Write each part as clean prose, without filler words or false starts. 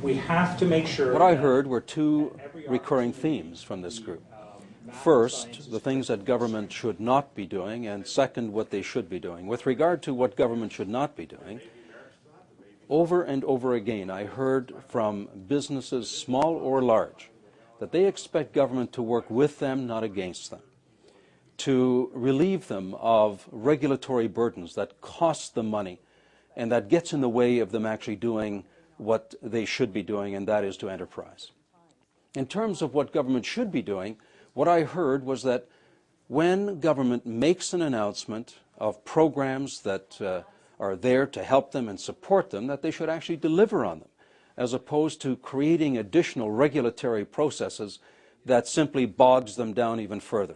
We have to make sure. What I heard were two recurring themes from this group. First, the things that government should not be doing, and second, what they should be doing. With regard to what government should not be doing, over and over again I heard from businesses, small or large, that they expect government to work with them, not against them, to relieve them of regulatory burdens that cost them money and that gets in the way of them actually doing what they should be doing, and that is to enterprise. In terms of what government should be doing, what I heard was that when government makes an announcement of programs that are there to help them and support them, that they should actually deliver on them, as opposed to creating additional regulatory processes that simply bogs them down even further.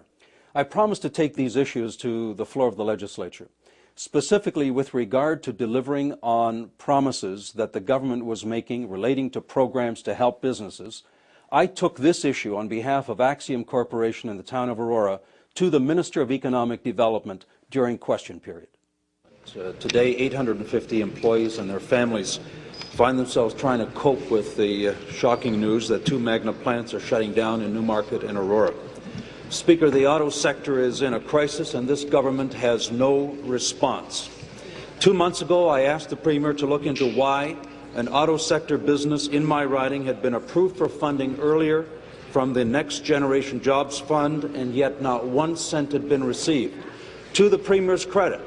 I promised to take these issues to the floor of the legislature, specifically with regard to delivering on promises that the government was making relating to programs to help businesses. I took this issue on behalf of Axiom Corporation in the town of Aurora to the Minister of Economic Development during question period. Today, 850 employees and their families find themselves trying to cope with the shocking news that two Magna plants are shutting down in Newmarket and Aurora. Speaker, the auto sector is in a crisis, and this government has no response. 2 months ago, I asked the Premier to look into why an auto sector business in my riding had been approved for funding earlier from the Next Generation Jobs Fund, and yet not 1 cent had been received. To the Premier's credit,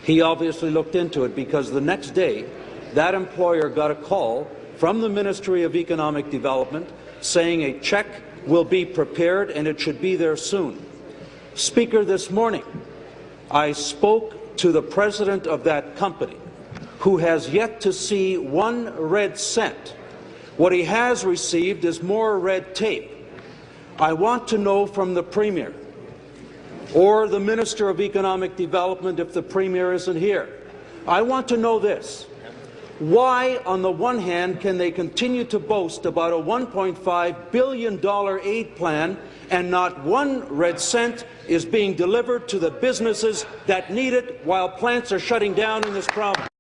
he obviously looked into it, because the next day that employer got a call from the Ministry of Economic Development saying a check will be prepared and it should be there soon. Speaker, this morning I spoke to the president of that company, who has yet to see 1 red cent. What he has received is more red tape. I want to know from the Premier or the Minister of Economic Development, if the Premier isn't here, I want to know this. Why, on the one hand, can they continue to boast about a $1.5 billion aid plan and not 1 red cent is being delivered to the businesses that need it while plants are shutting down in this province?